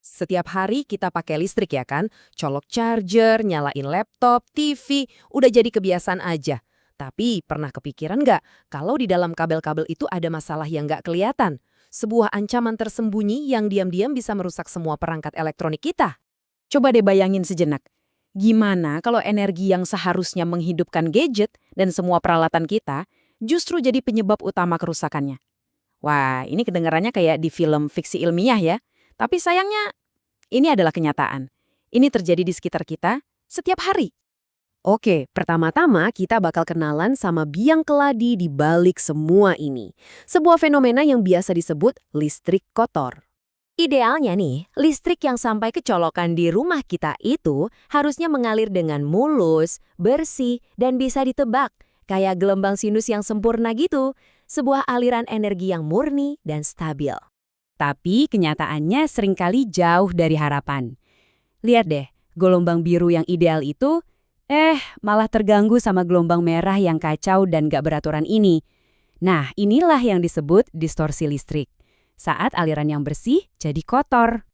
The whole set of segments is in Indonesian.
Setiap hari kita pakai listrik ya kan? Colok charger, nyalain laptop, TV, udah jadi kebiasaan aja. Tapi pernah kepikiran nggak kalau di dalam kabel-kabel itu ada masalah yang nggak kelihatan? Sebuah ancaman tersembunyi yang diam-diam bisa merusak semua perangkat elektronik kita. Coba deh bayangin sejenak. Gimana kalau energi yang seharusnya menghidupkan gadget dan semua peralatan kita justru jadi penyebab utama kerusakannya? Wah, ini kedengarannya kayak di film fiksi ilmiah ya. Tapi sayangnya, ini adalah kenyataan. Ini terjadi di sekitar kita setiap hari. Oke, pertama-tama kita bakal kenalan sama biang keladi di balik semua ini. Sebuah fenomena yang biasa disebut listrik kotor. Idealnya nih, listrik yang sampai kecolokan di rumah kita itu harusnya mengalir dengan mulus, bersih, dan bisa ditebak. Kayak gelombang sinus yang sempurna gitu. Sebuah aliran energi yang murni dan stabil. Tapi kenyataannya seringkali jauh dari harapan. Lihat deh, gelombang biru yang ideal itu, malah terganggu sama gelombang merah yang kacau dan gak beraturan ini. Nah, inilah yang disebut distorsi listrik. Saat aliran yang bersih jadi kotor.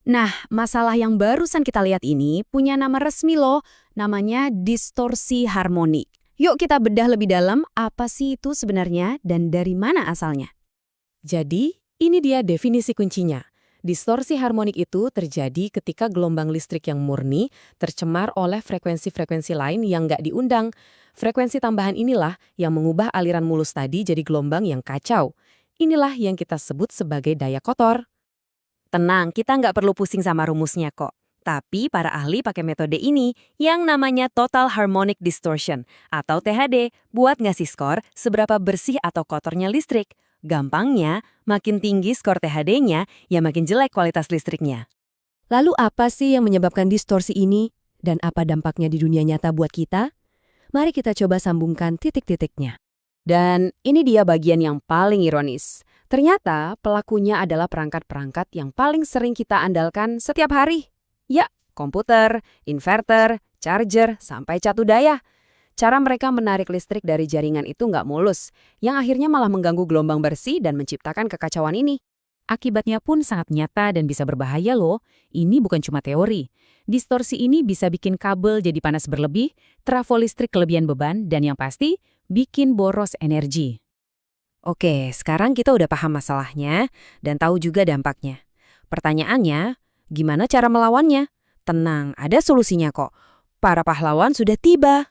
Nah, masalah yang barusan kita lihat ini punya nama resmi loh, namanya distorsi harmonik. Yuk kita bedah lebih dalam apa sih itu sebenarnya dan dari mana asalnya. Jadi, ini dia definisi kuncinya. Distorsi harmonik itu terjadi ketika gelombang listrik yang murni tercemar oleh frekuensi-frekuensi lain yang nggak diundang. Frekuensi tambahan inilah yang mengubah aliran mulus tadi jadi gelombang yang kacau. Inilah yang kita sebut sebagai daya kotor. Tenang, kita nggak perlu pusing sama rumusnya kok. Tapi para ahli pakai metode ini yang namanya Total Harmonic Distortion atau THD buat ngasih skor seberapa bersih atau kotornya listrik. Gampangnya, makin tinggi skor THD-nya, ya makin jelek kualitas listriknya. Lalu apa sih yang menyebabkan distorsi ini? Dan apa dampaknya di dunia nyata buat kita? Mari kita coba sambungkan titik-titiknya. Dan ini dia bagian yang paling ironis. Ternyata pelakunya adalah perangkat-perangkat yang paling sering kita andalkan setiap hari. Ya, komputer, inverter, charger, sampai catu daya. Cara mereka menarik listrik dari jaringan itu nggak mulus, yang akhirnya malah mengganggu gelombang bersih dan menciptakan kekacauan ini. Akibatnya pun sangat nyata dan bisa berbahaya loh. Ini bukan cuma teori. Distorsi ini bisa bikin kabel jadi panas berlebih, trafo listrik kelebihan beban, dan yang pasti, bikin boros energi. Oke, sekarang kita udah paham masalahnya dan tahu juga dampaknya. Pertanyaannya, gimana cara melawannya? Tenang, ada solusinya kok. Para pahlawan sudah tiba.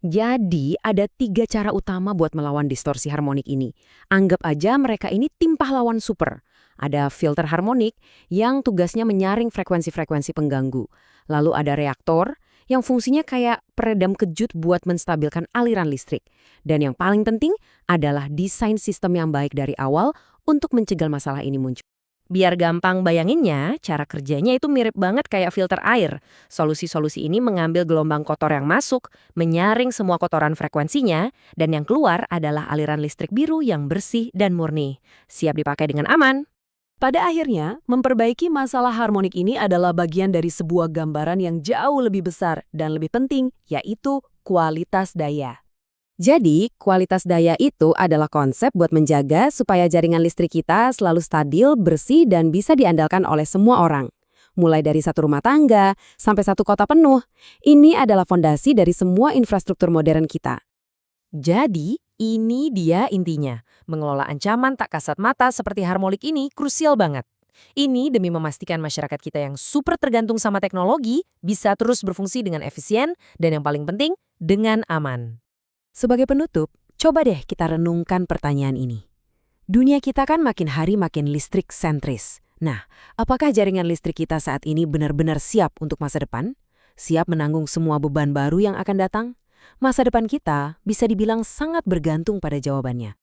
Jadi, ada 3 cara utama buat melawan distorsi harmonik ini. Anggap aja mereka ini tim pahlawan super. Ada filter harmonik yang tugasnya menyaring frekuensi-frekuensi pengganggu. Lalu ada reaktor yang fungsinya kayak peredam kejut buat menstabilkan aliran listrik. Dan yang paling penting adalah desain sistem yang baik dari awal untuk mencegah masalah ini muncul. Biar gampang bayanginnya, cara kerjanya itu mirip banget kayak filter air. Solusi-solusi ini mengambil gelombang kotor yang masuk, menyaring semua kotoran frekuensinya, dan yang keluar adalah aliran listrik biru yang bersih dan murni. Siap dipakai dengan aman. Pada akhirnya, memperbaiki masalah harmonik ini adalah bagian dari sebuah gambaran yang jauh lebih besar dan lebih penting, yaitu kualitas daya. Jadi, kualitas daya itu adalah konsep buat menjaga supaya jaringan listrik kita selalu stabil, bersih, dan bisa diandalkan oleh semua orang. Mulai dari satu rumah tangga sampai satu kota penuh. Ini adalah fondasi dari semua infrastruktur modern kita. Jadi, ini dia intinya. Mengelola ancaman tak kasat mata seperti harmonik ini krusial banget. Ini demi memastikan masyarakat kita yang super tergantung sama teknologi bisa terus berfungsi dengan efisien dan yang paling penting, dengan aman. Sebagai penutup, coba deh kita renungkan pertanyaan ini. Dunia kita kan makin hari makin listrik sentris. Nah, apakah jaringan listrik kita saat ini benar-benar siap untuk masa depan? Siap menanggung semua beban baru yang akan datang? Masa depan kita bisa dibilang sangat bergantung pada jawabannya.